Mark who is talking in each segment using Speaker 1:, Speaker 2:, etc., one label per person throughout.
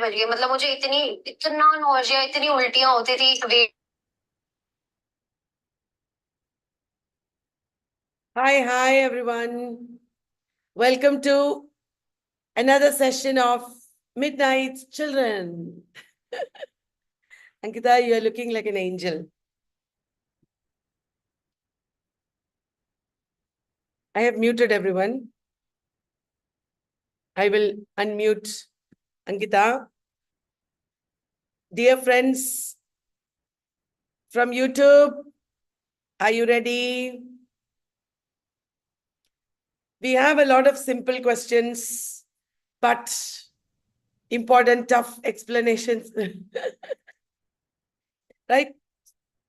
Speaker 1: समझ गई। मतलब मुझे इतना नौजिया, इतनी उल्टियां होती थी।
Speaker 2: Hi everyone. Welcome to another session of Midnight's Children. Ankita, you are looking like an angel. I have muted everyone. I will unmute Ankita. Dear friends from YouTube, are you ready? We have a lot of simple questions, but important, tough explanations. Right?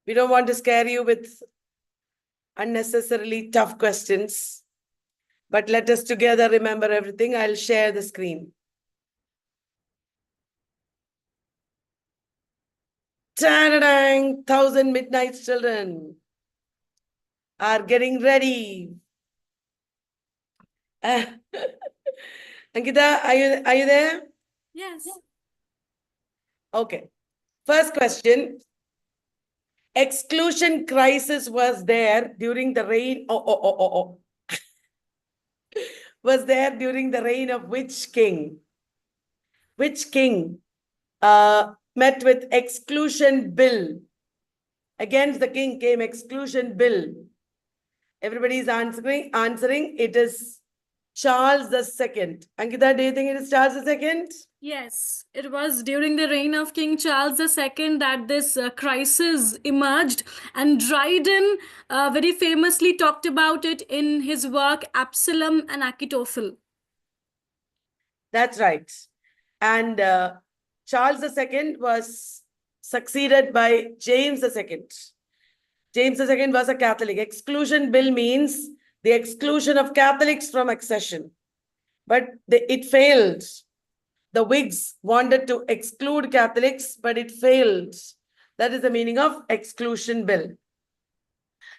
Speaker 2: We don't want to scare you with unnecessarily tough questions. But let us together remember everything. I'll share the screen. Ta-da-dang! 1,000 midnight children are getting ready. Ankita, are you there?
Speaker 3: Yes.
Speaker 2: Okay. First question. Exclusion crisis was there during the reign. Was there during the reign of which king? Which king met with exclusion bill? Against the king came exclusion bill. Everybody is answering. It is Charles II. Ankita, do you think it is Charles II?
Speaker 3: Yes, it was during the reign of King Charles II that this crisis emerged, and Dryden very famously talked about it in his work Absalom and Achitophel.
Speaker 2: That's right. And Charles II was succeeded by James II. James II was a Catholic. Exclusion bill means the exclusion of Catholics from accession. But it failed. The Whigs wanted to exclude Catholics, but it failed. That is the meaning of exclusion bill.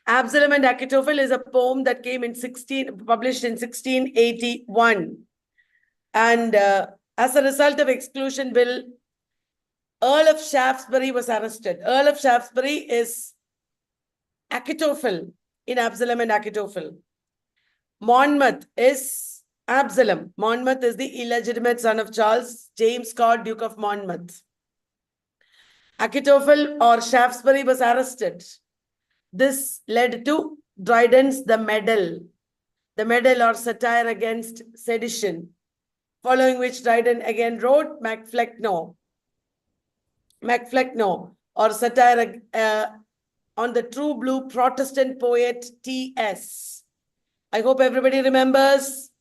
Speaker 2: Absalom and Achitophel is a poem that came in published in 1681. And as a result of exclusion bill, Earl of Shaftesbury was arrested. Earl of Shaftesbury is Achitophel in Absalom and Achitophel. Monmouth is Absalom. Monmouth is the illegitimate son of Charles, James Scott, Duke of Monmouth. Achitophel or Shaftesbury was arrested. This led to Dryden's The Medal or satire against sedition, following which Dryden again wrote Macflecknoe or satire on the true blue Protestant poet T.S. I hope everybody remembers.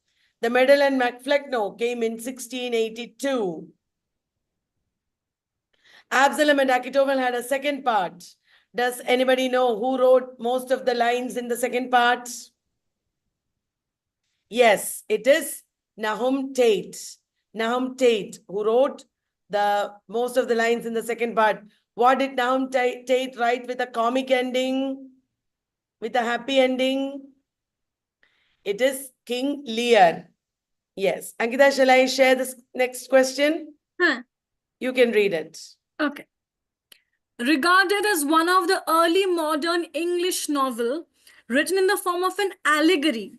Speaker 2: The Medal and Macflecknoe came in 1682. Absalom and Achitophel had a second part. Does anybody know who wrote most of the lines in the second part? Yes, it is Nahum Tate. Nahum Tate, who wrote the most of the lines in the second part. What did Nahum Tate write with a comic ending? With a happy ending? It is King Lear. Yes. Ankita, shall I share this next question? You can read it.
Speaker 3: Okay. Regarded as one of the early modern English novel, written in the form of an allegory,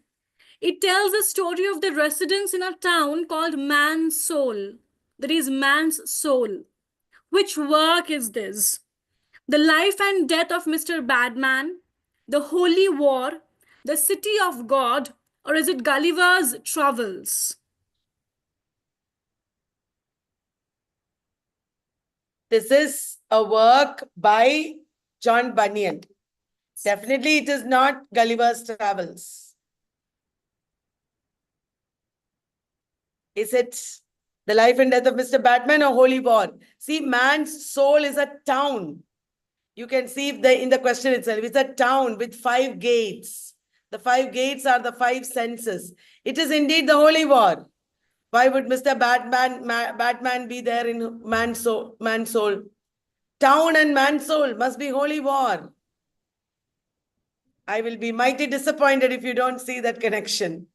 Speaker 3: it tells the story of the residents in a town called Man's Soul. That is Man's Soul. Which work is this? The Life and Death of Mr. Badman, The Holy War, The City of God, or is it Gulliver's Travels?
Speaker 2: This is a work by John Bunyan. Definitely it is not Gulliver's Travels. Is it The Life and Death of Mr. Batman or Holy War? See, Man's Soul is a town. You can see in the question itself, it's a town with 5 gates. The 5 gates are the 5 senses. It is indeed the Holy War. Why would Mr. Batman be there in Man's Soul? Town and Man's Soul must be Holy War. I will be mighty disappointed if you don't see that connection.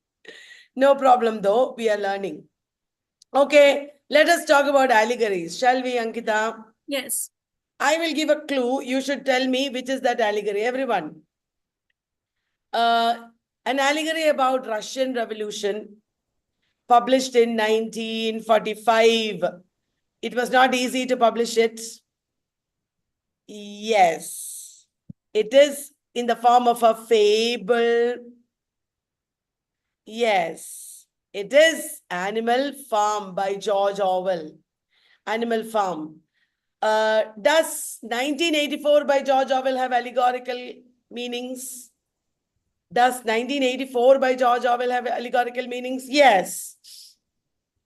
Speaker 2: No problem though, we are learning. Okay, Let us talk about allegories. Shall we, Ankita?
Speaker 3: Yes.
Speaker 2: I will give a clue. You should tell me which is that allegory. Everyone. An allegory about Russian Revolution, published in 1945. It was not easy to publish it. Yes. It is in the form of a fable. Yes. It is Animal Farm by George Orwell. Animal Farm. Does 1984 by George Orwell have allegorical meanings? Does 1984 by George Orwell have allegorical meanings? Yes.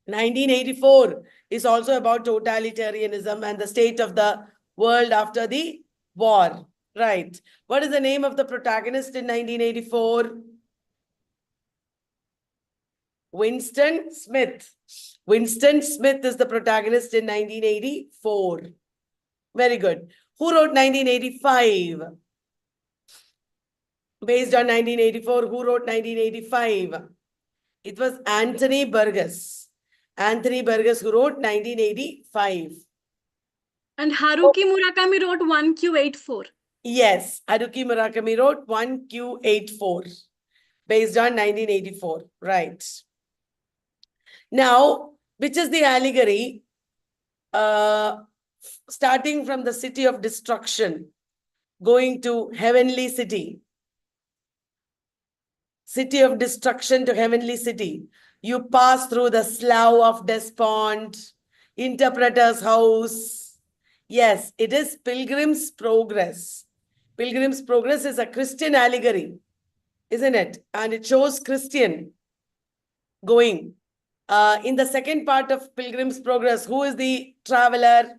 Speaker 2: 1984 is also about totalitarianism and the state of the world after the war. Right. What is the name of the protagonist in 1984? Winston Smith. Winston Smith is the protagonist in 1984. Very good. Who wrote 1985? Based on 1984, who wrote 1985? It was Anthony Burgess. Anthony Burgess who wrote 1985.
Speaker 3: And Haruki Murakami wrote 1Q84.
Speaker 2: Yes, Haruki Murakami wrote 1Q84 based on 1984. Right. Now, which is the allegory? Starting from the city of destruction, going to heavenly city. City of destruction to heavenly city. You pass through the slough of despond, interpreter's house. Yes, it is Pilgrim's Progress. Pilgrim's Progress is a Christian allegory, isn't it? And it shows Christian going. In the second part of Pilgrim's Progress, who is the traveler?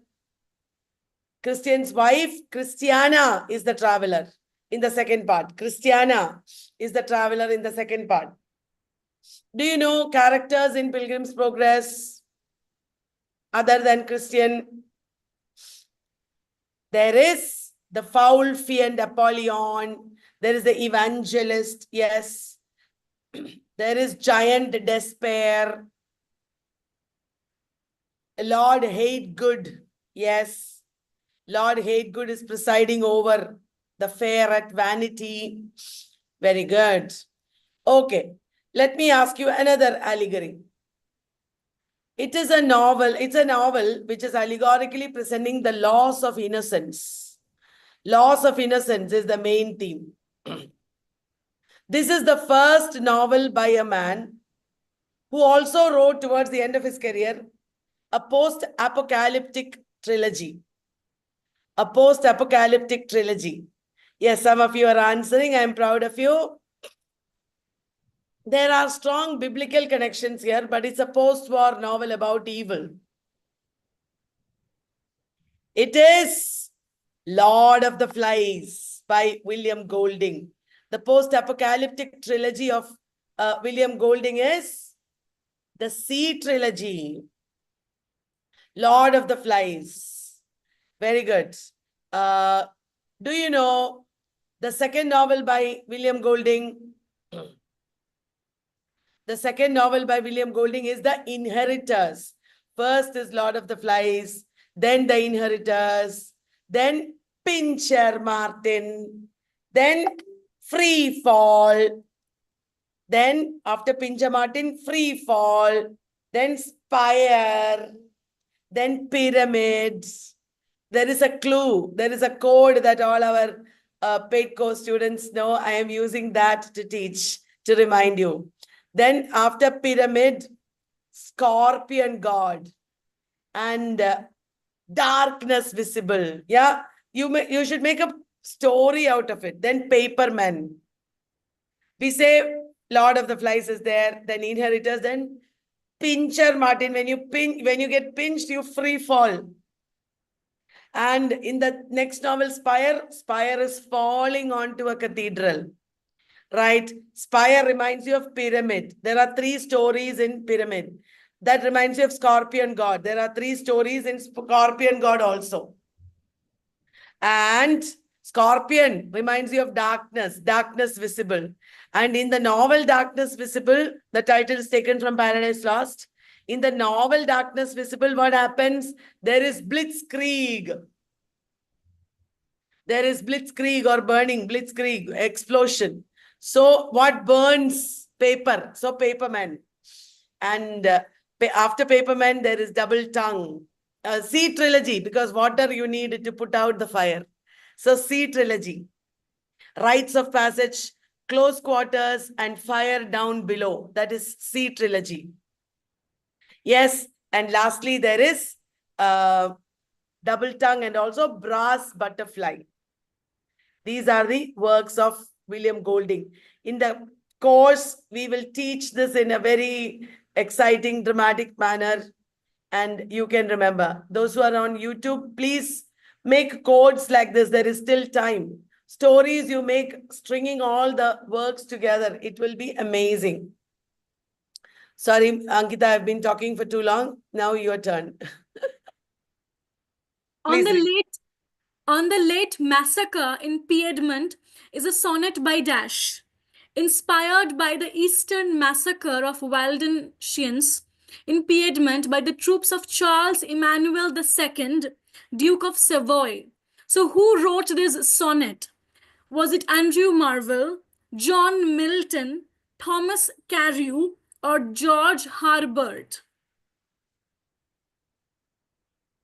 Speaker 2: Christian's wife, Christiana, is the traveler in the second part. Christiana is the traveler in the second part. Do you know characters in Pilgrim's Progress other than Christian? There is the foul fiend Apollyon. There is the evangelist. Yes. There is giant despair. Lord Hategood. Yes. Lord Hategood is presiding over the fair at Vanity. Very good. Okay. Let me ask you another allegory. It is a novel. It's a novel which is allegorically presenting the loss of innocence. Loss of innocence is the main theme. This is the first novel by a man who also wrote towards the end of his career a post-apocalyptic trilogy. A post-apocalyptic trilogy. Yes, some of you are answering. I am proud of you. There are strong biblical connections here, but it's a post-war novel about evil. It is Lord of the Flies by William Golding. The post-apocalyptic trilogy of William Golding is the Sea Trilogy. Lord of the Flies. Very good. Do you know the second novel by William Golding? The second novel by William Golding is The Inheritors. First is Lord of the Flies, then The Inheritors, then Pincher Martin, then Free Fall, then after Pincher Martin, Free Fall, then Spire, then Pyramids. There is a clue, there is a code that all our paid course students know. I am using that to teach, to remind you. Then after Pyramid, Scorpion God, and Darkness Visible. Yeah, you should make a story out of it. Then Paperman. We say Lord of the Flies is there, then Inheritors, then Pincher Martin. When you get pinched, you free fall. And in the next novel, Spire is falling onto a cathedral. Right? Spire reminds you of Pyramid. There are 3 stories in Pyramid. That reminds you of Scorpion God. There are 3 stories in Scorpion God also. And Scorpion reminds you of darkness, Darkness Visible. And in the novel Darkness Visible, the title is taken from Paradise Lost. In the novel Darkness Visible, what happens? There is blitzkrieg. There is blitzkrieg or burning, blitzkrieg, explosion. So what burns? Paper. So paperman. And after paperman, there is double tongue. C trilogy, because water you need to put out the fire. So C trilogy. Rites of passage, close quarters, and fire down below. That is C trilogy. Yes, and lastly, there is double tongue and also brass butterfly. These are the works of William Golding. In the course, we will teach this in a very exciting, dramatic manner. And you can remember, those who are on YouTube, please make codes like this. There is still time. Stories you make, stringing all the works together. It will be amazing. Sorry, Ankita, I've been talking for too long. Now your turn.
Speaker 3: On
Speaker 2: Please
Speaker 3: the
Speaker 2: read.
Speaker 3: late massacre in Piedmont is a sonnet by Dash, inspired by the Eastern massacre of Waldensians in Piedmont by the troops of Charles Emmanuel II, Duke of Savoy. So who wrote this sonnet? Was it Andrew Marvell, John Milton, Thomas Carew, or George Herbert?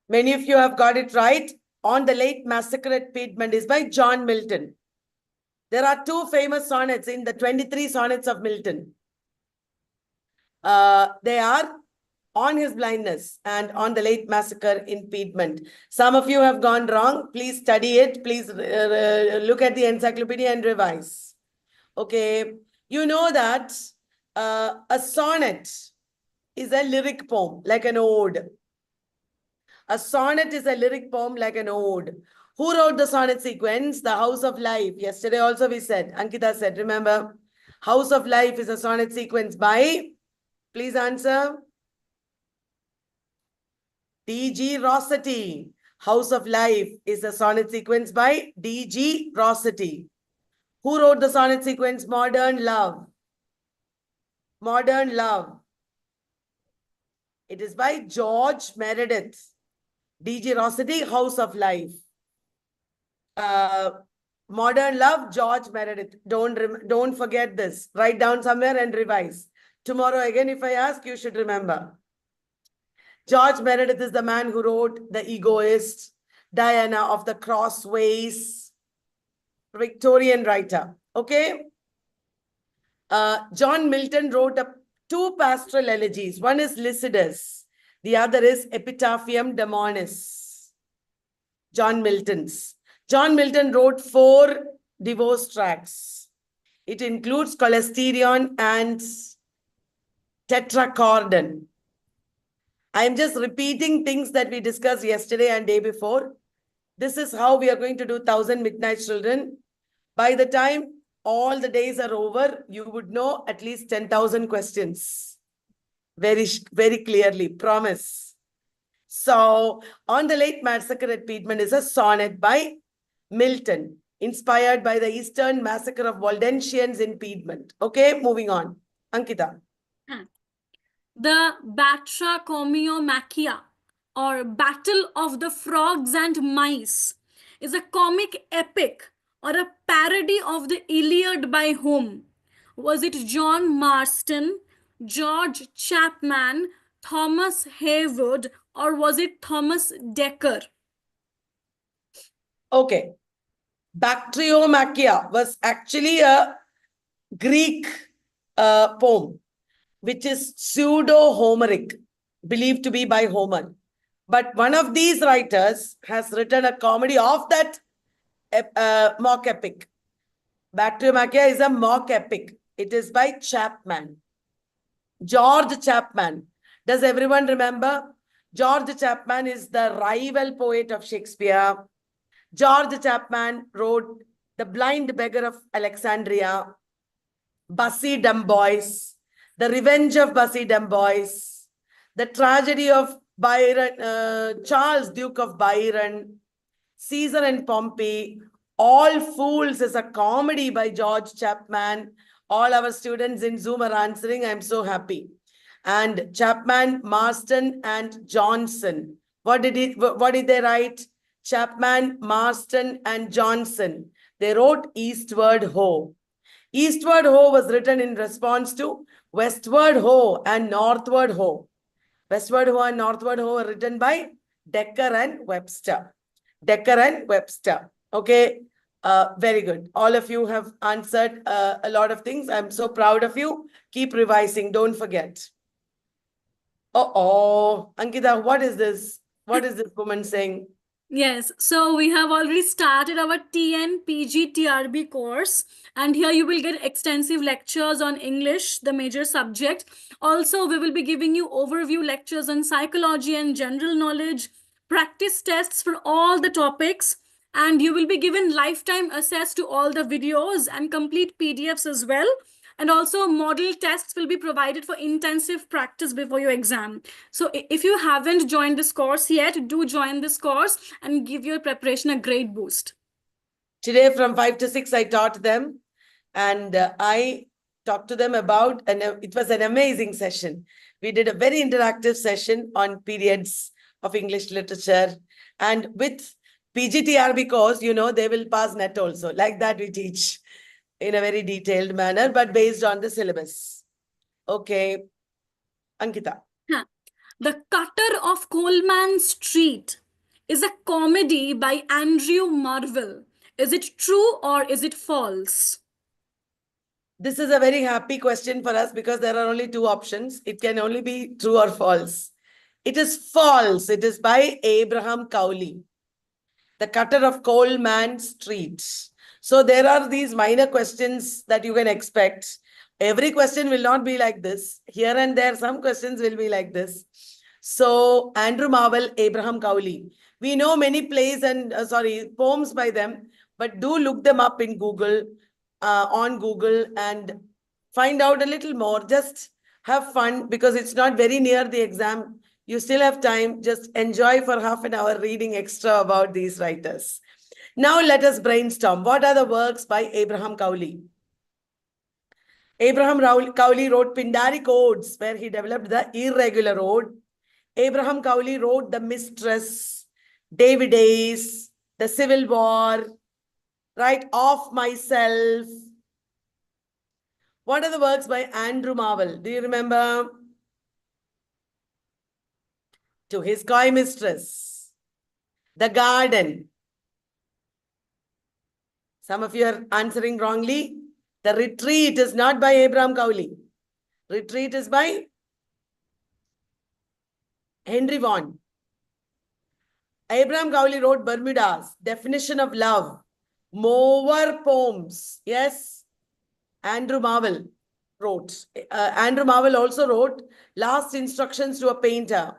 Speaker 2: Many of you have got it right. On the Late Massacre at Piedmont is by John Milton. There are two famous sonnets in the 23 sonnets of Milton. They are On His Blindness and On the Late Massacre in Piedmont. Some of you have gone wrong. Please study it. Please look at the encyclopedia and revise. Okay. You know that a sonnet is a lyric poem, like an ode. A sonnet is a lyric poem like an ode. Who wrote the sonnet sequence? The House of Life. Yesterday also we said, Ankita said, remember, House of Life is a sonnet sequence by, please answer, D.G. Rossetti. House of Life is a sonnet sequence by D.G. Rossetti. Who wrote the sonnet sequence Modern Love? Modern Love. It is by George Meredith. D.G. Rossetti, House of Life. Modern Love, George Meredith. Don't forget this. Write down somewhere and revise. Tomorrow again, if I ask, you should remember. George Meredith is the man who wrote The Egoist, Diana of the Crossways, Victorian writer. Okay. John Milton wrote two pastoral elegies. One is Lycidas. The other is Epitaphium Damonis. John Milton's. John Milton wrote 4 divorce tracts. It includes Cholesterion and Tetrachordon. I am just repeating things that we discussed yesterday and day before. This is how we are going to do 1000 Midnight Children. By the time all the days are over, you would know at least 10,000 questions. Very, very clearly, promise. So, On the Late Massacre at Piedmont is a sonnet by Milton, inspired by the Eastern massacre of Waldensians in Piedmont. Okay, moving on. Ankita.
Speaker 3: The Batrachomiomachia, or Battle of the Frogs and Mice, is a comic epic or a parody of the Iliad by whom? Was it John Marston, George Chapman, Thomas Heywood, or was it Thomas Dekker?
Speaker 2: Okay. Bactriomachia was actually a Greek poem, which is pseudo-Homeric, believed to be by Homer. But one of these writers has written a comedy of that mock epic. Bactriomachia is a mock epic. It is by Chapman. George Chapman. Does everyone remember? George Chapman is the rival poet of Shakespeare. George Chapman wrote The Blind Beggar of Alexandria, Bussy Dumboys, The Revenge of Bussy Dumboys, The Tragedy of Byron, Charles, Duke of Byron, Caesar and Pompey. All Fools is a comedy by George Chapman. All our students in Zoom are answering. I'm so happy. And Chapman, Marston, and Johnson. What did they write? Chapman, Marston, and Johnson. They wrote Eastward Ho. Eastward Ho was written in response to Westward Ho and Northward Ho. Westward Ho and Northward Ho were written by Decker and Webster. Decker and Webster. Okay. Very good. All of you have answered a lot of things. I'm so proud of you. Keep revising. Don't forget. Oh, Ankita, what is this? What is this woman saying?
Speaker 3: Yes, so we have already started our TN PG TRB course, and here you will get extensive lectures on English, the major subject. Also, we will be giving you overview lectures on psychology and general knowledge, practice tests for all the topics, and you will be given lifetime access to all the videos and complete PDFs as well. And also model tests will be provided for intensive practice before your exam. So if you haven't joined this course yet, do join this course and give your preparation a great boost.
Speaker 2: Today from 5 to 6, I taught them and I talked to them about, and it was an amazing session. We did a very interactive session on periods of English literature, and with PGTRB course, you know, they will pass NET also. Like that we teach in a very detailed manner, but based on the syllabus. Okay. Ankita.
Speaker 3: The Cutter of Coleman Street is a comedy by Andrew Marvell. Is it true or is it false?
Speaker 2: This is a very happy question for us because there are only two options. It can only be true or false. It is false. It is by Abraham Cowley. The Cutter of Coleman Street. So there are these minor questions that you can expect. Every question will not be like this. Here and there, some questions will be like this. So Andrew Marvell, Abraham Cowley. We know many plays and, poems by them, but do look them up in Google, on Google, and find out a little more. Just have fun because it's not very near the exam. You still have time. Just enjoy for half an hour reading extra about these writers. Now let us brainstorm. What are the works by Abraham Cowley? Abraham Cowley wrote Pindaric Odes, where he developed the irregular ode. Abraham Cowley wrote The Mistress, David Ace, The Civil War, right? Of Myself. What are the works by Andrew Marvell? Do you remember? To His Coy Mistress, The Garden. Some of you are answering wrongly. The Retreat is not by Abraham Cowley. Retreat is by Henry Vaughan. Abraham Cowley wrote Bermudas, Definition of Love, Mower Poems. Yes, Andrew Marvell wrote. Andrew Marvell also wrote Last Instructions to a Painter,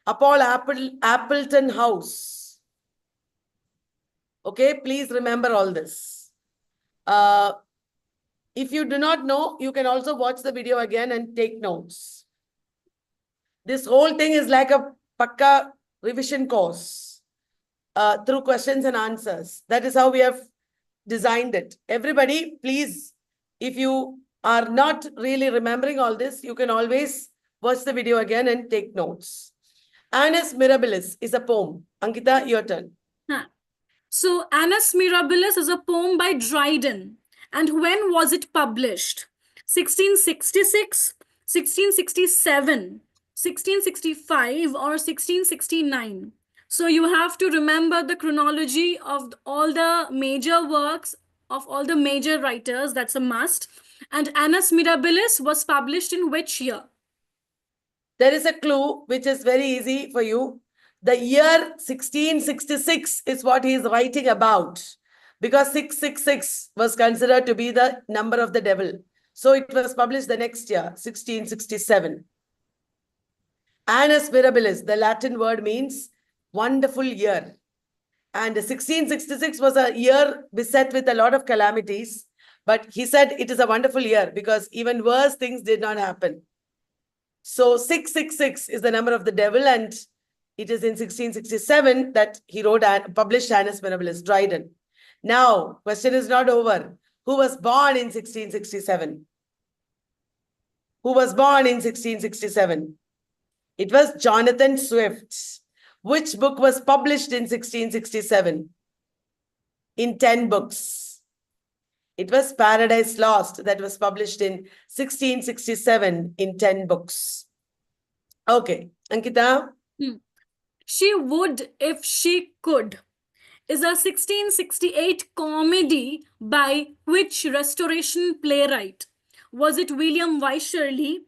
Speaker 2: Appleton House. Okay, please remember all this. If you do not know, you can also watch the video again and take notes. This whole thing is like a pakka revision course through questions and answers. That is how we have designed it. Everybody, please, if you are not really remembering all this, you can always watch the video again and take notes. Annus Mirabilis is a poem. Ankita, your turn.
Speaker 3: So Annus Mirabilis is a poem by Dryden. And when was it published? 1666, 1667, 1665, or 1669? So you have to remember the chronology of all the major works of all the major writers. That's a must. And Annus Mirabilis was published in which year?
Speaker 2: There is a clue which is very easy for you. The year 1666 is what he is writing about, because 666 was considered to be the number of the devil. So it was published the next year, 1667. Annus Mirabilis, the Latin word means wonderful year. And 1666 was a year beset with a lot of calamities. But he said it is a wonderful year because even worse things did not happen. So 666 is the number of the devil, and it is in 1667 that he wrote and published Annus Mirabilis, Dryden. Now, question is not over. Who was born in 1667? who was born in 1667? It was Jonathan Swift. Which book was published in 1667? In 10 books. It was Paradise Lost that was published in 1667 in 10 books. Okay, Ankita?
Speaker 3: She Would If She Could is a 1668 comedy by which Restoration playwright? Was it William Wycherley,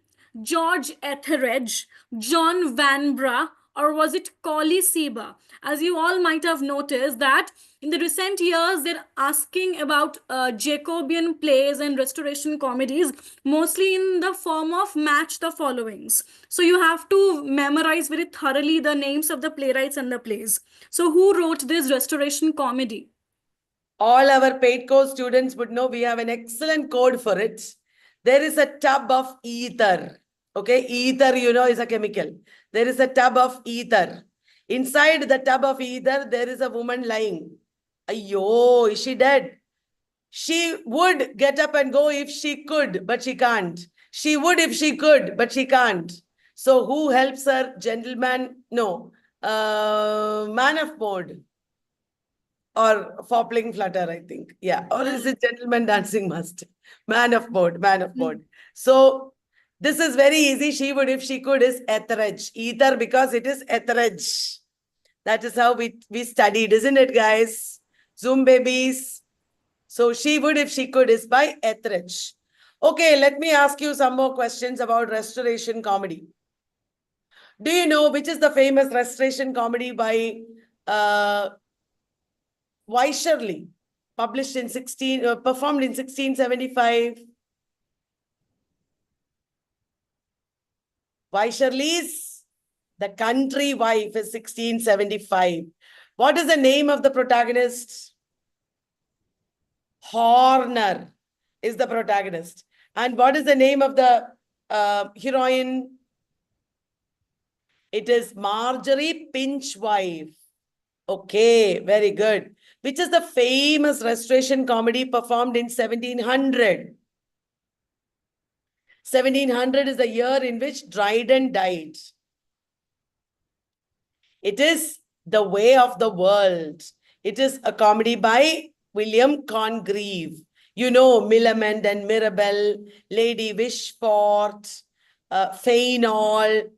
Speaker 3: George Etheredge, John Vanbrugh, or was it Colley Seba? As you all might have noticed that in the recent years, they're asking about Jacobean plays and Restoration comedies, mostly in the form of match the followings. So you have to memorize very thoroughly the names of the playwrights and the plays. So who wrote this Restoration comedy?
Speaker 2: All our paid course students would know we have an excellent code for it. There is a tub of ether. Okay, ether, you know, is a chemical. There is a tub of ether. Inside the tub of ether, there is a woman lying. Ayyo, is she dead? She would get up and go if she could, but she can't. She would if she could, but she can't. So who helps her? Gentleman? No. Man of mode. Or foppling flutter, I think. Yeah. Or is it gentleman dancing master? Man of mode, man of mode. So this is very easy. She would if she could is Etheredge. Ether because it is Etheredge. That is how we studied, isn't it, guys? Zoom babies. So she would if she could is by Etheredge. Okay, let me ask you some more questions about Restoration comedy. Do you know which is the famous Restoration comedy by Wycherley, published in performed in 1675? Wycherley's The Country Wife is 1675. What is the name of the protagonist? Horner is the protagonist. And what is the name of the heroine? It is Marjorie Pinchwife. Okay, very good. Which is the famous Restoration comedy performed in 1700? 1700 is the year in which Dryden died. It is The Way of the World. It is a comedy by William Congreve. You know, Millamant and Mirabell, Lady Wishfort, Fainall.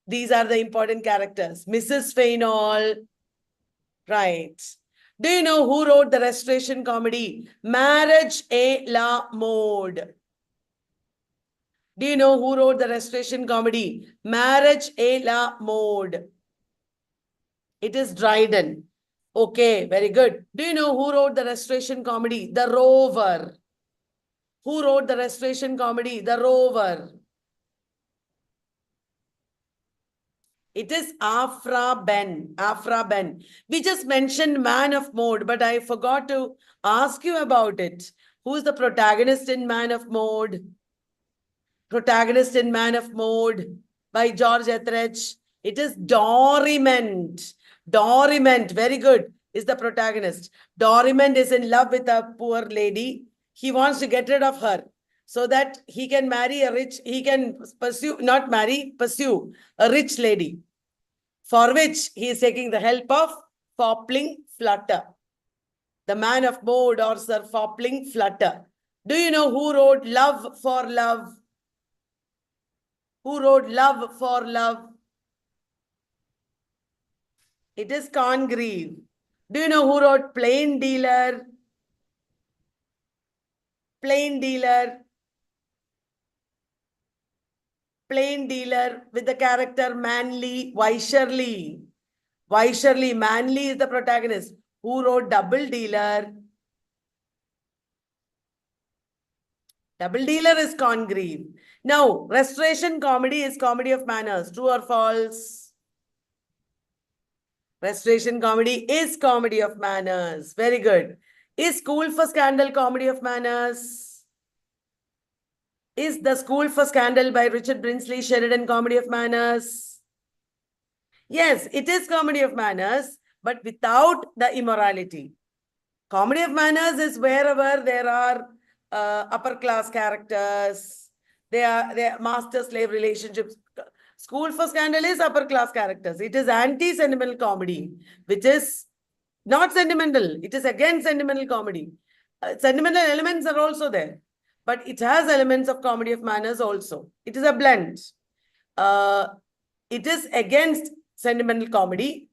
Speaker 2: These are the important characters. Mrs. Fainall. Right. Do you know who wrote the Restoration comedy? Marriage et la Mode. Do you know who wrote the Restoration comedy? Marriage et la Mode. It is Dryden. Okay, very good. Do you know who wrote the Restoration comedy? The Rover. Who wrote the Restoration comedy? The Rover. It is Afra Ben. Afra Ben. We just mentioned Man of Mode, but I forgot to ask you about it. Who's the protagonist in Man of Mode? Protagonist in Man of Mode by George Etheredge. It is Dorrimond. Dorrimond, very good, is the protagonist. Dorrimond is in love with a poor lady. He wants to get rid of her so that he can marry a rich, he can pursue, not marry, pursue a rich lady, for which he is taking the help of Foppling Flutter, the Man of Mode or Sir Foppling Flutter. Do you know who wrote Love for Love? Who wrote Love for Love? It is Congreve. Do you know who wrote Plain Dealer? Plain Dealer. Plain Dealer with the character Manly, Wycherley. Wycherley, Manly is the protagonist. Who wrote Double Dealer? Double Dealer is Congreve. Now, Restoration comedy is comedy of manners. True or false? Restoration comedy is comedy of manners. Very good. Is School for Scandal comedy of manners? Is The School for Scandal by Richard Brinsley Sheridan comedy of manners? Yes, it is comedy of manners, but without the immorality. Comedy of manners is wherever there are upper class characters, They are master-slave relationships. School for Scandal is upper class characters. It is anti-sentimental comedy, which is not sentimental. It is against sentimental comedy. Sentimental elements are also there, but it has elements of comedy of manners also. It is a blend. It is against sentimental comedy,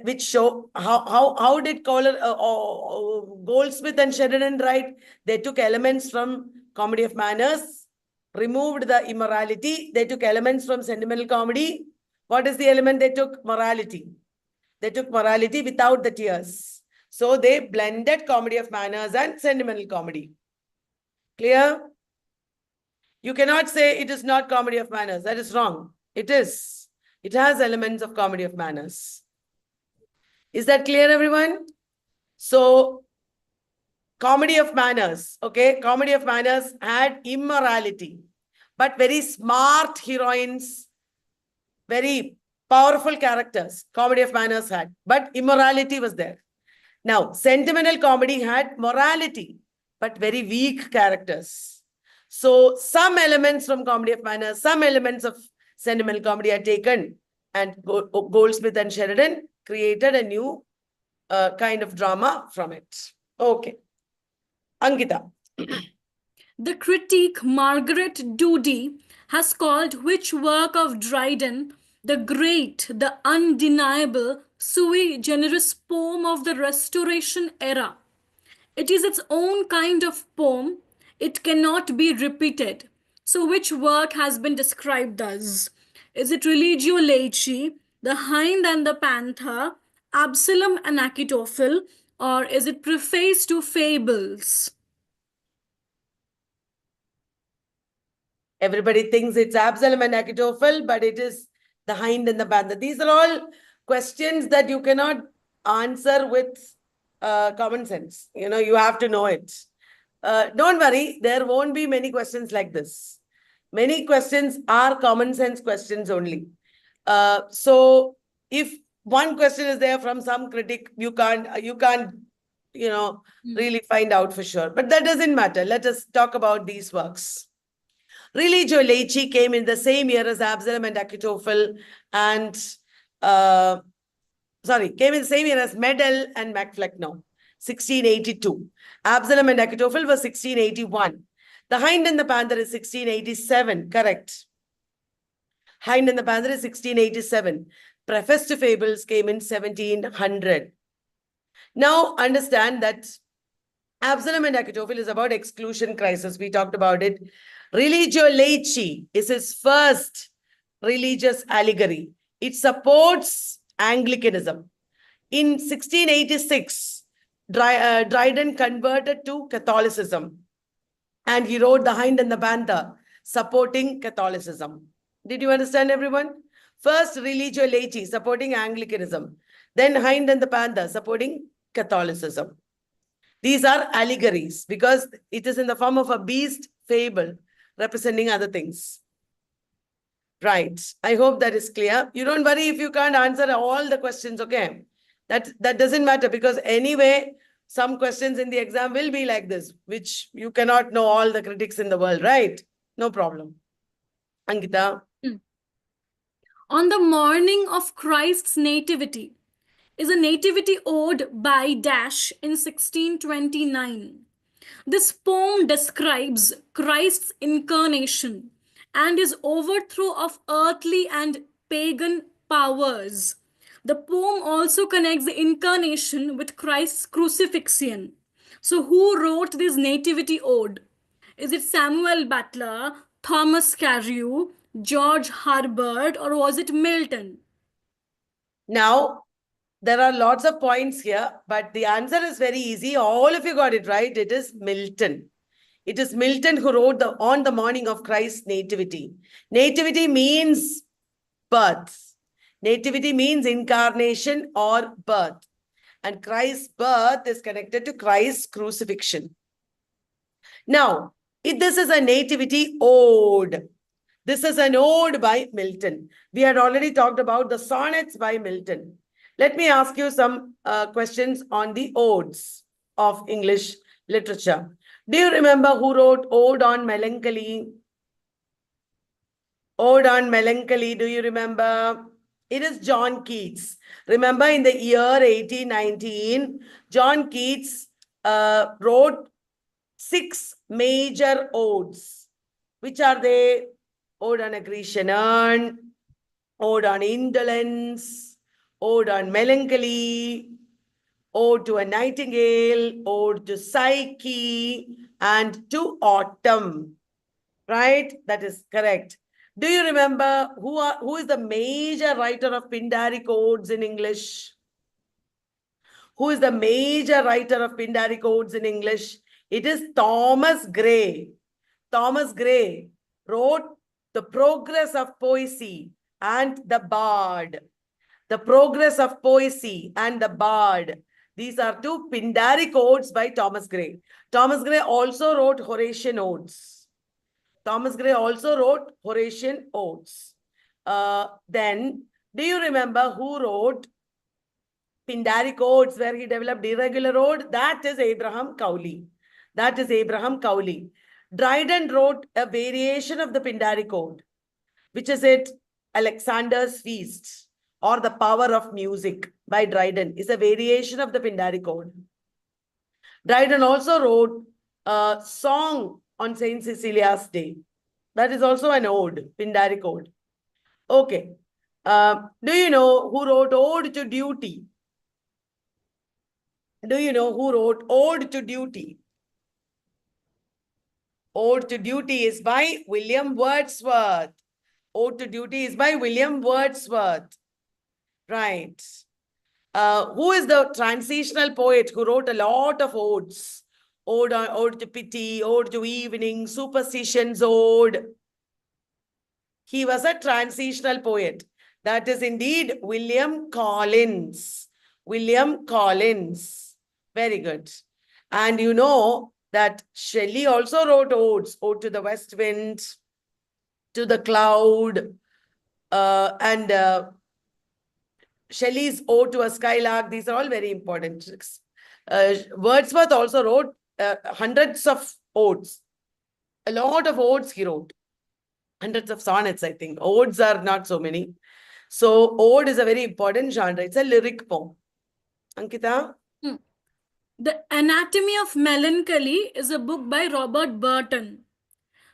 Speaker 2: which show how did Goldsmith and Sheridan write? They took elements from comedy of manners, removed the immorality. They took elements from sentimental comedy. What is the element they took? Morality. They took morality without the tears. So they blended comedy of manners and sentimental comedy. Clear? You cannot say it is not comedy of manners. That is wrong. It is. It has elements of comedy of manners. Is that clear, everyone? So, comedy of manners, okay? Comedy of manners had immorality, but very smart heroines, very powerful characters, comedy of manners had, but immorality was there. Now, sentimental comedy had morality, but very weak characters. So, some elements from comedy of manners, some elements of sentimental comedy are taken, and Goldsmith and Sheridan created a new kind of drama from it. Okay. Ankita.
Speaker 3: The critic Margaret Doody has called which work of Dryden the great, the undeniable, sui generis poem of the Restoration era. It is its own kind of poem. It cannot be repeated. So, which work has been described thus? Is it Religio Laici, The Hind and the Panther, Absalom and Achitophel, or is it Preface to Fables?
Speaker 2: Everybody thinks it's Absalom and Achitophel, but it is the Hind and the Panther. These are all questions that you cannot answer with common sense. You know, you have to know it. Don't worry, there won't be many questions like this. Many questions are common sense questions only. So if one question is there from some critic, you can't, really find out for sure. But that doesn't matter. Let us talk about these works. Religio Laici came in the same year as Absalom and Achitophel, and came in the same year as Medal and Macflecknoe, 1682. Absalom and Achitophel was 1681. The Hind and the Panther is 1687, correct. Hind and the Panther is 1687. Preface to Fables came in 1700. Now understand that Absalom and Achitophel is about exclusion crisis. We talked about it. Religio Laici is his first religious allegory. It supports Anglicanism. In 1686, Dryden converted to Catholicism, and he wrote The Hind and the Panther, supporting Catholicism. Did you understand, everyone? First, Religio Laici, supporting Anglicanism. Then Hind and the Panther, supporting Catholicism. These are allegories because it is in the form of a beast fable representing other things. Right. I hope that is clear. You don't worry if you can't answer all the questions, okay? That doesn't matter because anyway, some questions in the exam will be like this, which you cannot know all the critics in the world, right? No problem. Ankita.
Speaker 3: On the morning of Christ's nativity is a nativity ode by Dash in 1629. This poem describes Christ's incarnation and his overthrow of earthly and pagan powers. The poem also connects the incarnation with Christ's crucifixion. So, who wrote this nativity ode? Is it Samuel Butler, Thomas Carew, George Herbert, or was it Milton?
Speaker 2: Now, there are lots of points here, but the answer is very easy. All of you got it right. It is Milton. It is Milton who wrote on the morning of Christ's nativity. Nativity means birth. Nativity means incarnation or birth. And Christ's birth is connected to Christ's crucifixion. Now, this is a nativity ode. This is an ode by Milton. We had already talked about the sonnets by Milton. Let me ask you some questions on the odes of English literature. Do you remember who wrote Ode on Melancholy? Ode on Melancholy, do you remember? It is John Keats. Remember, in the year 1819, John Keats wrote 6 major odes. Which are they? Ode on a Grecian urn, Ode on Indolence, Ode on Melancholy, Ode to a Nightingale, Ode to Psyche, and to Autumn. Right? That is correct. Do you remember who is the major writer of Pindaric odes in English? Who is the major writer of Pindaric odes in English? It is Thomas Gray. Thomas Gray wrote The Progress of Poesy and the Bard. The Progress of Poesy and the Bard. These are 2 Pindaric odes by Thomas Gray. Thomas Gray also wrote Horatian odes. Thomas Gray also wrote Horatian odes. Then, do you remember who wrote Pindaric odes where he developed irregular ode? That is Abraham Cowley. That is Abraham Cowley. Dryden wrote a variation of the Pindaric ode, which is it, Alexander's Feast or The Power of Music by Dryden is a variation of the Pindaric ode. Dryden also wrote a song on Saint Cecilia's Day. That is also an ode, Pindaric ode. Okay. Do you know who wrote Ode to Duty? Do you know who wrote Ode to Duty? Ode to Duty is by William Wordsworth. Ode to Duty is by William Wordsworth. Right. Who is the transitional poet who wrote a lot of odes? Ode to Pity, Ode to Evening, Superstitions Ode. He was a transitional poet. That is indeed William Collins. William Collins. Very good. And you know that Shelley also wrote odes. Ode to the West Wind, to the Cloud, and Shelley's Ode to a Skylark. These are all very important. Wordsworth also wrote hundreds of odes. A lot of odes he wrote. Hundreds of sonnets, I think. Odes are not so many. So, ode is a very important genre. It's a lyric poem. Ankita?
Speaker 3: The Anatomy of Melancholy is a book by Robert Burton.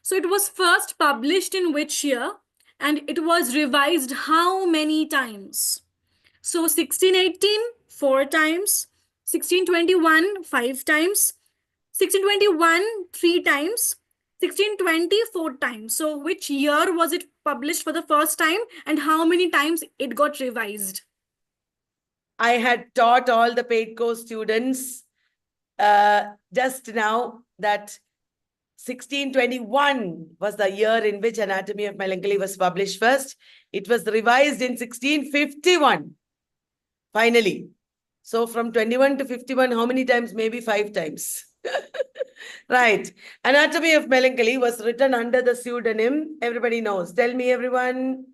Speaker 3: So it was first published in which year? And it was revised how many times? So 1618, 4 times. 1621, 5 times. 1621, 3 times. 1620, 4 times. So which year was it published for the first time and how many times it got revised?
Speaker 2: I had taught all the paid course students just now that 1621 was the year in which Anatomy of Melancholy was published first. It was revised in 1651, finally. So from 21 to 51, how many times? Maybe 5 times. Right. Anatomy of Melancholy was written under the pseudonym. Everybody knows. Tell me, everyone.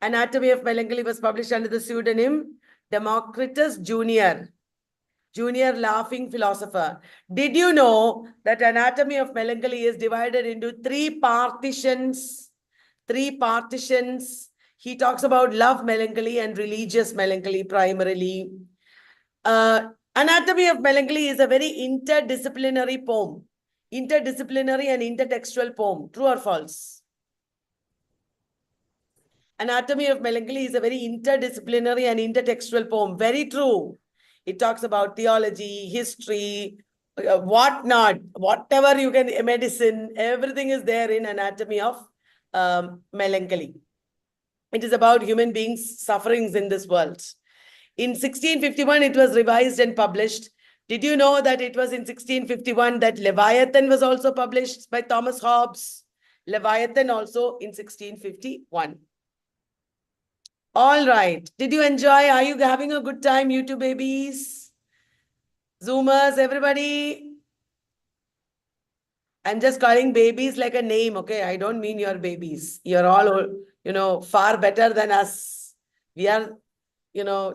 Speaker 2: Anatomy of Melancholy was published under the pseudonym Democritus Junior. Junior laughing philosopher. Did you know that Anatomy of Melancholy is divided into 3 partitions? 3 partitions. He talks about love melancholy and religious melancholy primarily. Anatomy of Melancholy is a very interdisciplinary poem. Interdisciplinary and intertextual poem. True or false? Anatomy of Melancholy is a very interdisciplinary and intertextual poem. Very true. It talks about theology, history, whatnot, whatever you can, medicine, everything is there in Anatomy of Melancholy. It is about human beings' sufferings in this world. In 1651, it was revised and published. Did you know that it was in 1651 that Leviathan was also published by Thomas Hobbes? Leviathan also in 1651. All right. Did you enjoy? Are you having a good time, you two babies? Zoomers, everybody? I'm just calling babies like a name, okay? I don't mean your babies. You're all, far better than us. We are,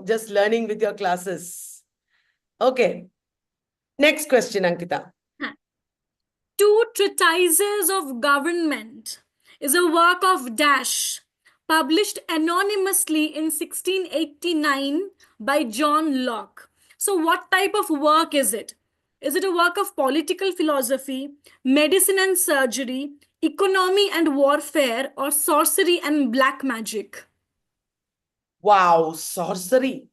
Speaker 2: just learning with your classes. Okay. Next question, Ankita.
Speaker 3: 2 treatises of government is a work of Dash, published anonymously in 1689 by John Locke. So, what type of work is it? Is it a work of political philosophy, medicine and surgery, economy and warfare, or sorcery and black magic?
Speaker 2: Wow, sorcery.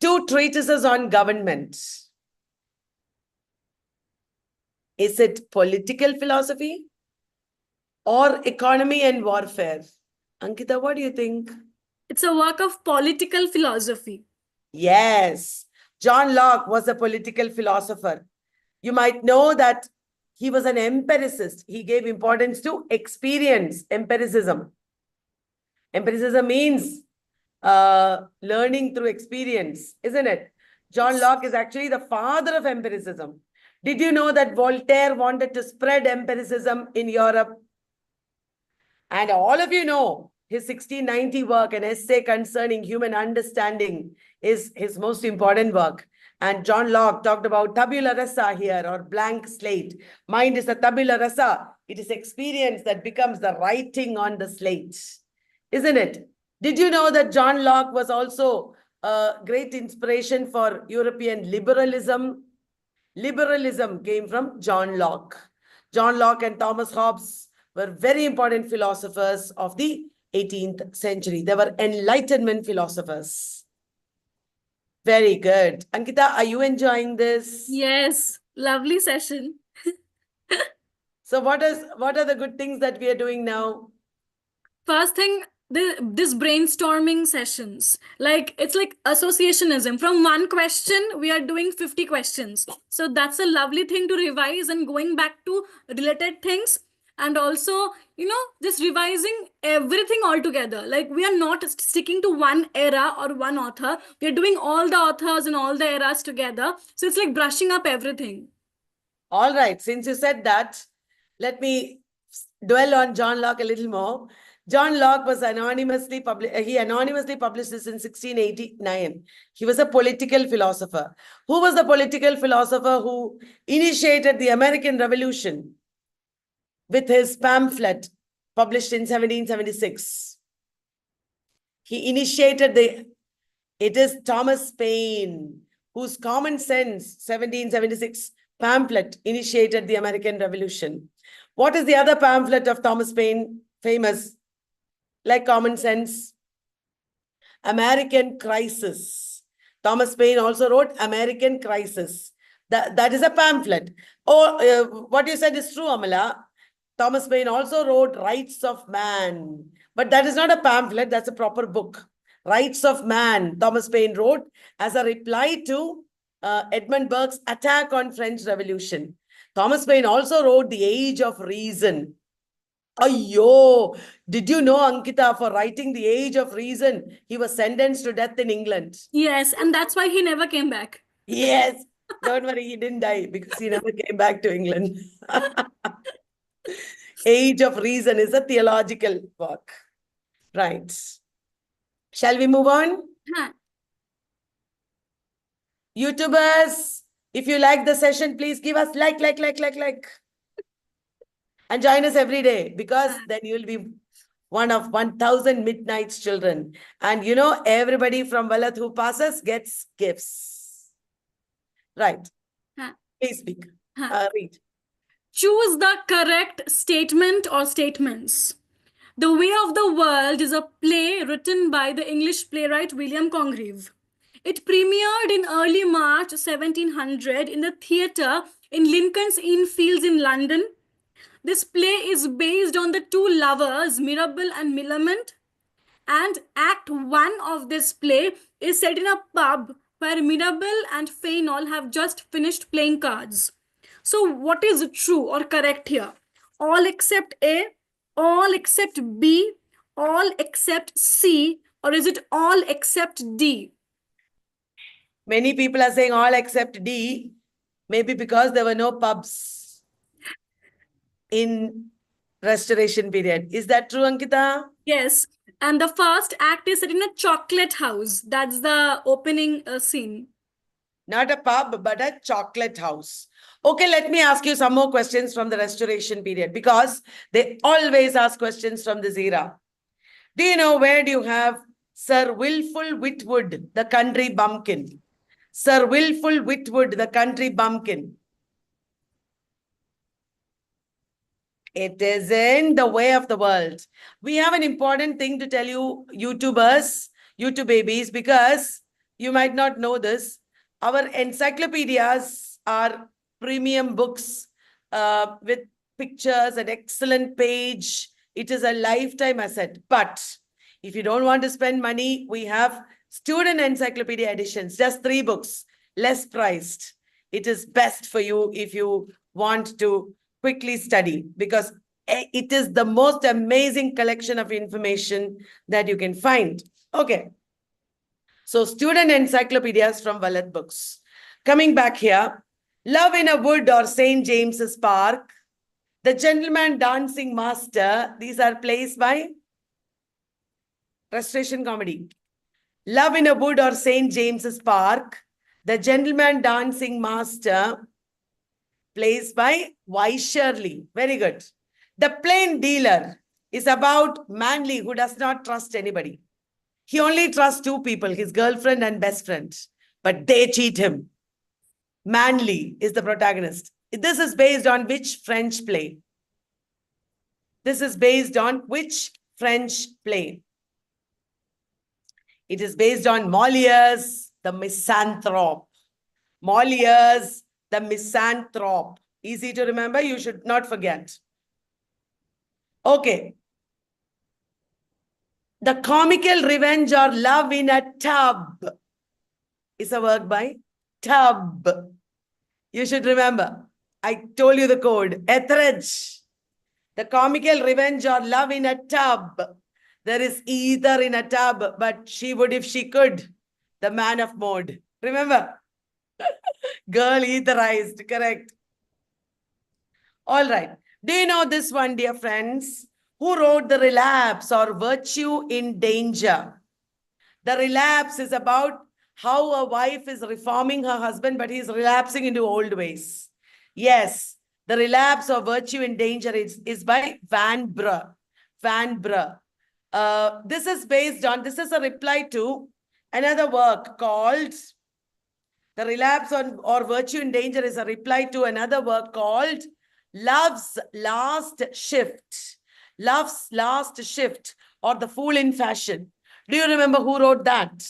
Speaker 2: Two treatises on government. Is it political philosophy or economy and warfare? Ankita, what do you think?
Speaker 3: It's a work of political philosophy.
Speaker 2: Yes, John Locke was a political philosopher. You might know that he was an empiricist. He gave importance to experience, empiricism. Empiricism means learning through experience, isn't it? John Locke is actually the father of empiricism. Did you know that Voltaire wanted to spread empiricism in Europe? And all of you know his 1690 work, an essay concerning human understanding, is his most important work. And John Locke talked about tabula rasa here, or blank slate. Mind is a tabula rasa. It is experience that becomes the writing on the slate, isn't it? Did you know that John Locke was also a great inspiration for European liberalism? Liberalism came from John Locke. John Locke and Thomas Hobbes were very important philosophers of the 18th century. They were Enlightenment philosophers. Very good. Ankita, are you enjoying this?
Speaker 3: Yes, lovely session.
Speaker 2: So what are the good things that we are doing now?
Speaker 3: First thing, this brainstorming sessions, like it's like associationism. From one question, we are doing 50 questions. So that's a lovely thing to revise and going back to related things. And also, just revising everything all together. Like we are not sticking to one era or one author. We are doing all the authors and all the eras together. So it's like brushing up everything.
Speaker 2: All right. Since you said that, let me dwell on John Locke a little more. John Locke was anonymously published. He anonymously published this in 1689. He was a political philosopher. Who was the political philosopher who initiated the American Revolution with his pamphlet published in 1776? He initiated it is Thomas Paine, whose Common Sense 1776 pamphlet initiated the American Revolution. What is the other pamphlet of Thomas Paine famous? Like Common Sense, American Crisis. Thomas Paine also wrote American Crisis. That is a pamphlet. Oh, what you said is true, Amala. Thomas Paine also wrote Rights of Man. But that is not a pamphlet, that's a proper book. Rights of Man, Thomas Paine wrote as a reply to Edmund Burke's attack on French Revolution. Thomas Paine also wrote The Age of Reason. Ayyo, did you know, Ankita, for writing The Age of Reason, he was sentenced to death in England?
Speaker 3: Yes, and that's why he never came back.
Speaker 2: Yes, don't worry, he didn't die because he never came back to England. Age of Reason is a theological work. Right. Shall we move on?
Speaker 3: Huh.
Speaker 2: YouTubers, if you like the session, please give us like. And join us every day, because then you'll be one of 1,000 midnight's children. And everybody from Vallath who passes gets gifts. Right.
Speaker 3: Huh.
Speaker 2: Please speak.
Speaker 3: Huh.
Speaker 2: Read.
Speaker 3: Choose the correct statement or statements. The Way of the World is a play written by the English playwright William Congreve. It premiered in early March 1700 in the theatre in Lincoln's Inn Fields in London. This play is based on the two lovers, Mirabell and Millamant. And Act 1 of this play is set in a pub where Mirabell and Fainall have just finished playing cards. So what is true or correct here? All except A, all except B, all except C, or is it all except D?
Speaker 2: Many people are saying all except D, maybe because there were no pubs in Restoration period. Is that true, Ankita?
Speaker 3: Yes. And the first act is set in a chocolate house. That's the opening scene.
Speaker 2: Not a pub, but a chocolate house. Okay, let me ask you some more questions from the Restoration period because they always ask questions from this era. Do you know where do you have Sir Wilful Whitwood, the country bumpkin? Sir Wilful Whitwood, the country bumpkin. It is in the way of the world. We have an important thing to tell you, YouTubers, YouTube babies, because you might not know this. Our encyclopedias are premium books with pictures, an excellent page. It is a lifetime asset. But if you don't want to spend money, we have student encyclopedia editions, just 3 books, less priced. It is best for you if you want to quickly study because it is the most amazing collection of information that you can find. Okay. So student encyclopedias from Vallath books. Coming back here, Love in a Wood or St. James's Park, The Gentleman Dancing Master. These are plays by Restoration Comedy. Love in a Wood or St. James's Park, The Gentleman Dancing Master, plays by Y. Shirley. Very good. The Plain Dealer is about Manly who does not trust anybody. He only trusts 2 people, his girlfriend and best friend, but they cheat him. Manly is the protagonist. This is based on which French play? This is based on which French play? It is based on Molière's The Misanthrope. Molière's The Misanthrope. Easy to remember, you should not forget. Okay. The Comical Revenge or Love in a Tub is a work by Tub. You should remember. I told you the code. Etheridge. The Comical Revenge or Love in a Tub. There is either in a tub, but she would if she could. The Man of Mode. Remember? Girl etherized. Correct. All right. Do you know this one, dear friends? Who wrote The Relapse or Virtue in Danger? The Relapse is about how a wife is reforming her husband, but he's relapsing into old ways. Yes, The Relapse or Virtue in Danger is by Vanbrugh. Vanbrugh. This is a reply to another work called The Relapse or Virtue in Danger is a reply to another work called Love's Last Shift. Love's Last Shift or The Fool in Fashion. Do you remember who wrote that?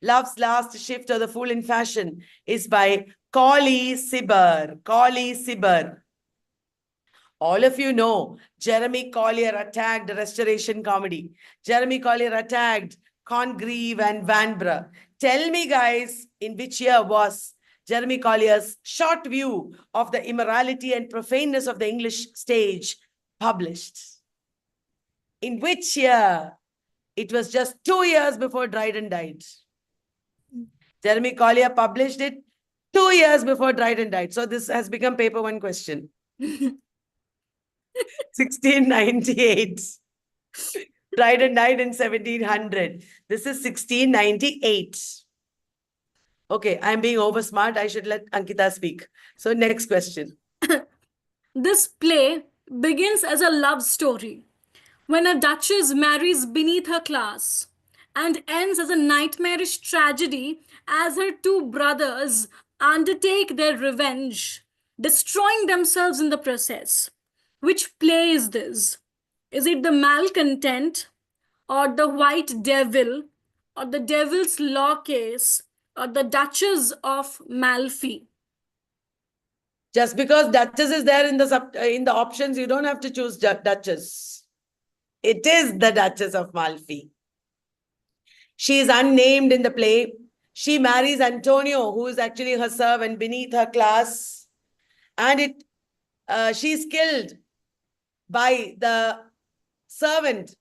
Speaker 2: Love's Last Shift or The Fool in Fashion is by Colley Cibber. Colley Cibber. All of you know Jeremy Collier attacked Restoration Comedy. Jeremy Collier attacked Congreve and Vanbrugh. Tell me, guys, in which year was Jeremy Collier's short view of the immorality and profaneness of the English stage published? In which year? It was just 2 years before Dryden died. Jeremy Collier published it 2 years before Dryden died. So this has become paper 1 question. 1698. Dryden died in 1700. This is 1698. Okay, I'm being over smart. I should let Ankita speak. So next question.
Speaker 3: This play begins as a love story when a duchess marries beneath her class and ends as a nightmarish tragedy as her 2 brothers undertake their revenge, destroying themselves in the process. Which play is this? Is it The Malcontent or The White Devil or The Devil's Law Case or The Duchess of Malfi?
Speaker 2: Just because Duchess is there in the options, you don't have to choose Duchess. It is the Duchess of Malfi. She is unnamed in the play. She marries Antonio, who is actually her servant beneath her class. And she is killed by the servant,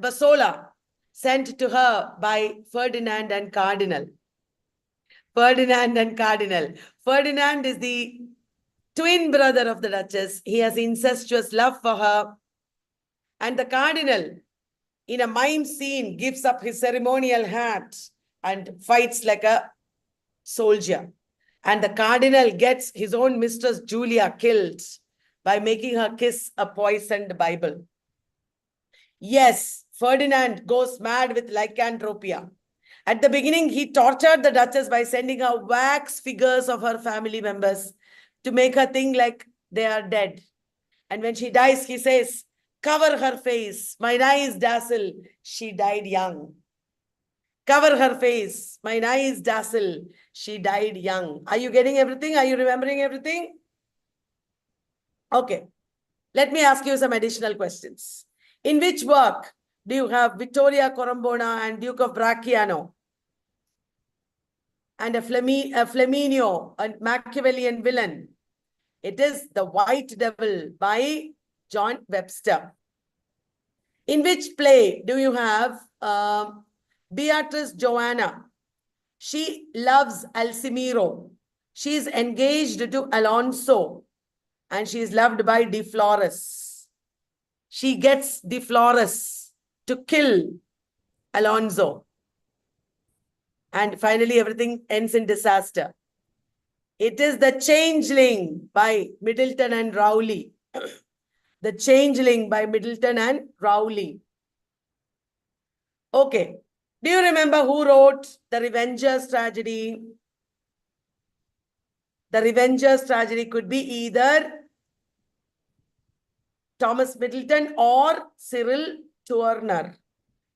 Speaker 2: Basola, sent to her by Ferdinand and Cardinal. Ferdinand and Cardinal. Ferdinand is the twin brother of the Duchess. He has incestuous love for her. And the Cardinal, in a mime scene, gives up his ceremonial hat and fights like a soldier. And the cardinal gets his own mistress Julia killed by making her kiss a poisoned Bible. Yes, Ferdinand goes mad with lycanthropia. At the beginning, he tortured the Duchess by sending her wax figures of her family members to make her think like they are dead. And when she dies, he says, "Cover her face, mine eyes dazzle, she died young." Cover her face, mine eyes dazzle, she died young. Are you getting everything? Are you remembering everything? Okay, let me ask you some additional questions. In which work do you have Vittoria Corombona and Duke of Bracciano and a Flaminio, a Machiavellian villain? It is The White Devil by John Webster. In which play do you have Beatrice Joanna? She loves Alcimiro. She is engaged to Alonso and she is loved by De Flores. She gets De Flores to kill Alonso. And finally, everything ends in disaster. It is The Changeling by Middleton and Rowley. The Changeling by Middleton and Rowley. Okay. Do you remember who wrote The Revenger's Tragedy? The Revenger's Tragedy could be either Thomas Middleton or Cyril Tourneur.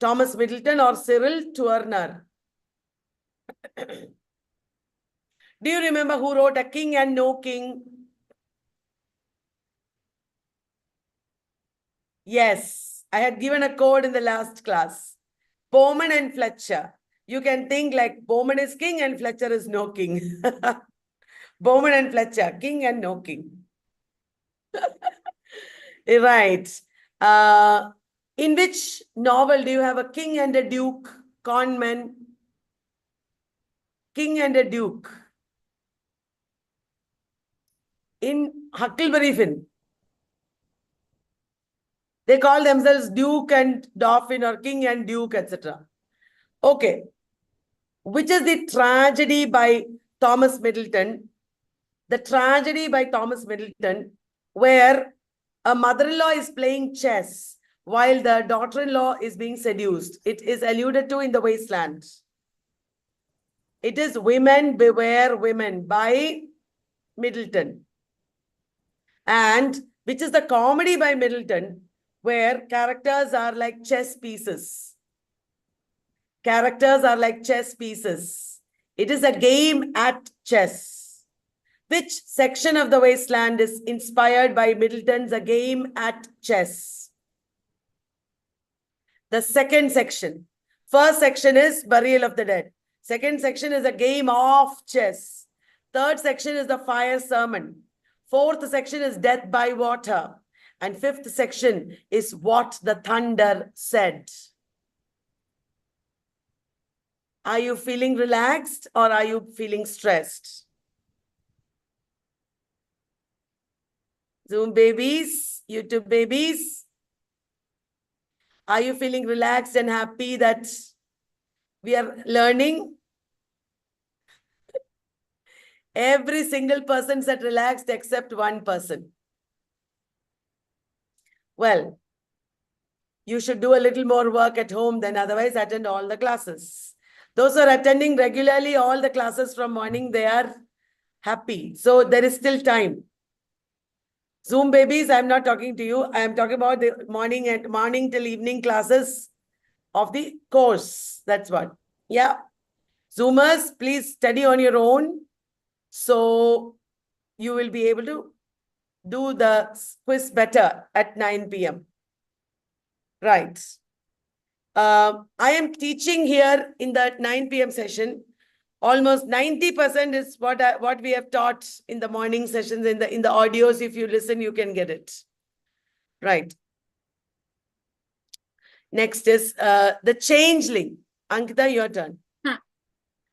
Speaker 2: Thomas Middleton or Cyril Tourneur. Do you remember who wrote A King and No King? Yes, I had given a code in the last class. Bowman and Fletcher. You can think like Bowman is king and Fletcher is no king. Bowman and Fletcher, king and no king. Right. In which novel do you have a king and a duke, conman? King and a duke. In Huckleberry Finn. They call themselves Duke and Dauphin or King and Duke, etc. Okay. Which is the tragedy by Thomas Middleton? The tragedy by Thomas Middleton, where a mother-in-law is playing chess while the daughter-in-law is being seduced. It is alluded to in The Wasteland. It is Women Beware Women by Middleton. And which is the comedy by Middleton, where characters are like chess pieces. Characters are like chess pieces. It is a game at chess. Which section of The Wasteland is inspired by Middleton's A Game at Chess? The second section. First section is Burial of the Dead. Second section is A Game of Chess. Third section is The Fire Sermon. Fourth section is Death by Water. And fifth section is What the Thunder Said. Are you feeling relaxed or are you feeling stressed? Zoom babies, YouTube babies. Are you feeling relaxed and happy that we are learning? Every single person said relaxed except one person. Well, you should do a little more work at home than otherwise attend all the classes. Those who are attending regularly all the classes from morning, they are happy. So there is still time. Zoom babies, I'm not talking to you. I am talking about the morning till evening classes of the course. That's what. Yeah. Zoomers, please study on your own. So you will be able to do the quiz better at 9 p.m. Right. I am teaching here in the 9 p.m. session. Almost 90% is what we have taught in the morning sessions, in the audios. If you listen, you can get it. Right. Next is The Changeling. Ankita, your turn.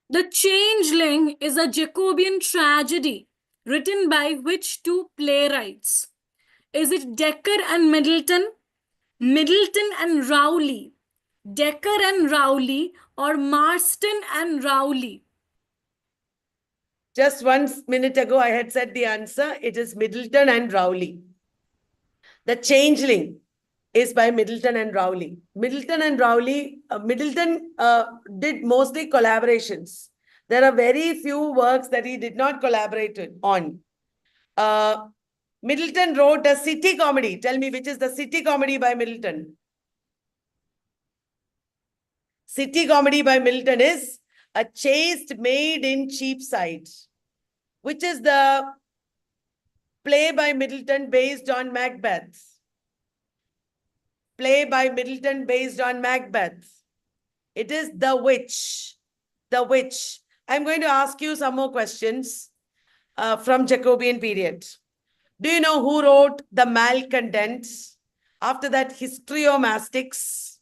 Speaker 3: The Changeling is a Jacobean tragedy written by which two playwrights? Is it Dekker and Middleton, Middleton and Rowley, Dekker and Rowley, or Marston and Rowley?
Speaker 2: Just 1 minute ago, I had said the answer. It is Middleton and Rowley. The Changeling is by Middleton and Rowley. Middleton and Rowley, Middleton did mostly collaborations. There are very few works that he did not collaborate on. Middleton wrote a city comedy. Tell me which is the city comedy by Middleton. City comedy by Middleton is A Chaste Maid in Cheapside, which is the play by Middleton based on Macbeth. Play by Middleton based on Macbeth. It is The Witch. The Witch. I'm going to ask you some more questions from Jacobean period. Do you know who wrote The Malcontents? After that, Histriomastics.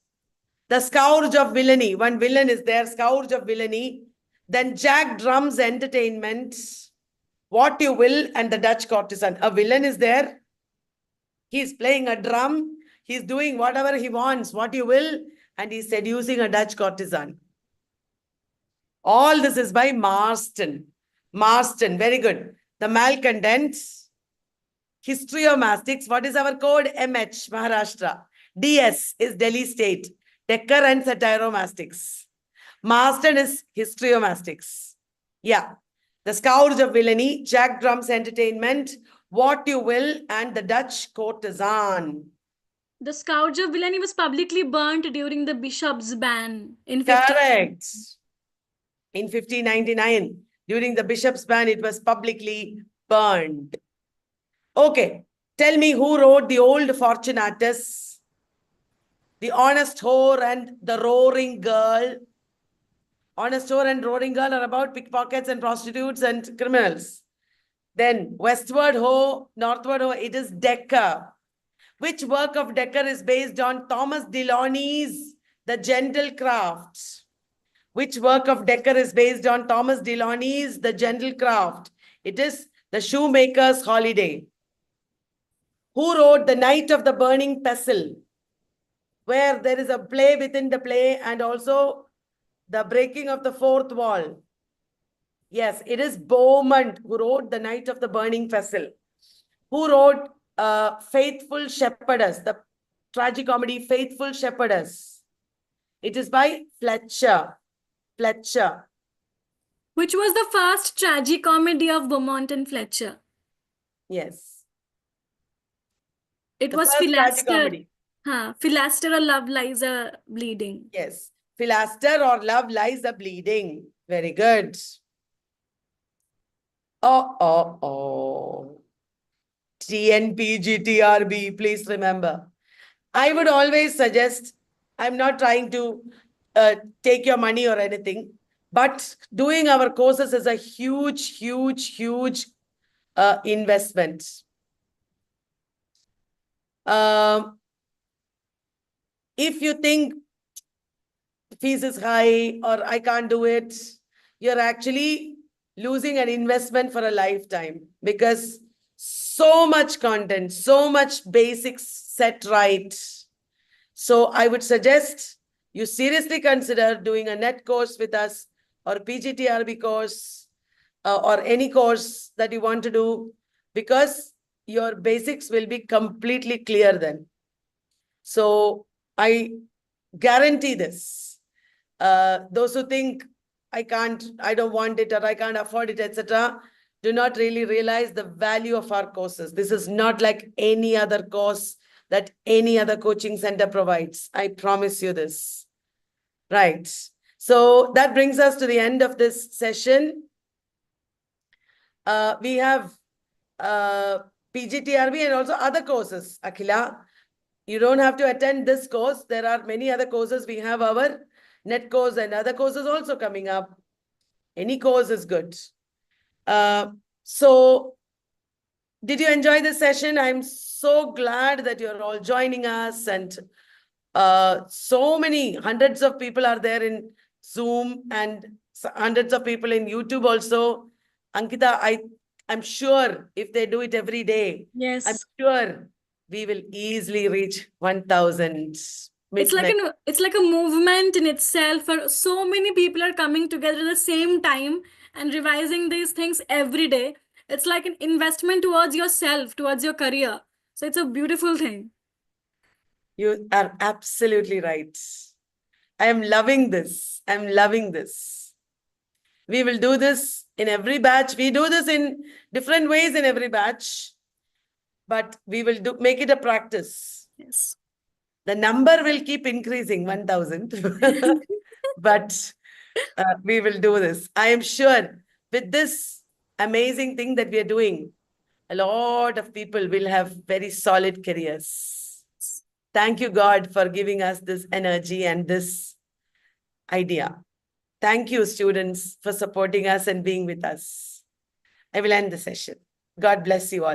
Speaker 2: The Scourge of Villainy. One villain is there, Scourge of Villainy. Then Jack Drum's Entertainment. What You Will and The Dutch Courtesan. A villain is there. He's playing a drum. He's doing whatever he wants, what you will, and he's seducing a Dutch courtesan. All this is by Marston. Marston, very good. The Malcontents. Histriomastics. What is our code? MH, Maharashtra. DS is Delhi State. Decker and Satyromastics. Marston is Histriomastics. Yeah. The Scourge of Villainy, Jack Drum's Entertainment, What You Will, and The Dutch Courtesan.
Speaker 3: The Scourge of Villainy was publicly burnt during the bishop's ban in
Speaker 2: Correct. In 1599, during the bishop's ban, it was publicly burned. Okay. Tell me who wrote The Old Fortunatus, The Honest Whore and the Roaring Girl. Honest Whore and Roaring Girl are about pickpockets and prostitutes and criminals. Then Westward Ho, Northward Ho, it is Decker. Which work of Decker is based on Thomas Delaunay's The Gentle Craft? Which work of Decker is based on Thomas Delaunay's The Gentle Craft? It is The Shoemaker's Holiday. Who wrote The Night of the Burning Pestle? Where there is a play within the play and also the breaking of the fourth wall. Yes, it is Beaumont who wrote The Night of the Burning Pestle. Who wrote Faithful Shepherdess, the tragicomedy Faithful Shepherdess? It is by Fletcher. Fletcher.
Speaker 3: Which was the first tragicomedy of Beaumont and Fletcher?
Speaker 2: Yes.
Speaker 3: It
Speaker 2: The
Speaker 3: was
Speaker 2: first
Speaker 3: Philaster.
Speaker 2: tragicomedy.
Speaker 3: Philaster or Love Lies a Bleeding.
Speaker 2: Yes. Philaster or Love Lies a Bleeding. Very good. TNPGTRB, please remember. I would always suggest, I'm not trying to take your money or anything, but doing our courses is a huge, huge, huge investment. If you think fees is high or I can't do it, you're actually losing an investment for a lifetime, because so much content, so much basics set right. So I would suggest you seriously consider doing a NET course with us, or PGTRB course, or any course that you want to do, because your basics will be completely clear then. So I guarantee this. Those who think I don't want it, or I can't afford it, etc., do not really realize the value of our courses. This is not like any other course that any other coaching center provides. I promise you this. Right. So that brings us to the end of this session. We have PGTRB and also other courses, Akhila. You don't have to attend this course. There are many other courses. We have our NET course and other courses also coming up. Any course is good. So did you enjoy this session? I'm so glad that you're all joining us, and so many hundreds of people are there in Zoom and hundreds of people in YouTube also. Ankita, I'm sure if they do it every day,
Speaker 3: Yes.
Speaker 2: I'm sure we will easily reach 1,000.
Speaker 3: It's like a movement in itself where so many people are coming together at the same time and revising these things every day. It's like an investment towards yourself, towards your career. So it's a beautiful thing.
Speaker 2: You are absolutely right. I am loving this. I'm loving this. We will do this in every batch. We do this in different ways in every batch, but we will make it a practice.
Speaker 3: Yes.
Speaker 2: The number will keep increasing, 1,000. But we will do this. I am sure with this amazing thing that we are doing, a lot of people will have very solid careers. Thank you, God, for giving us this energy and this idea. Thank you, students, for supporting us and being with us. I will end the session. God bless you all.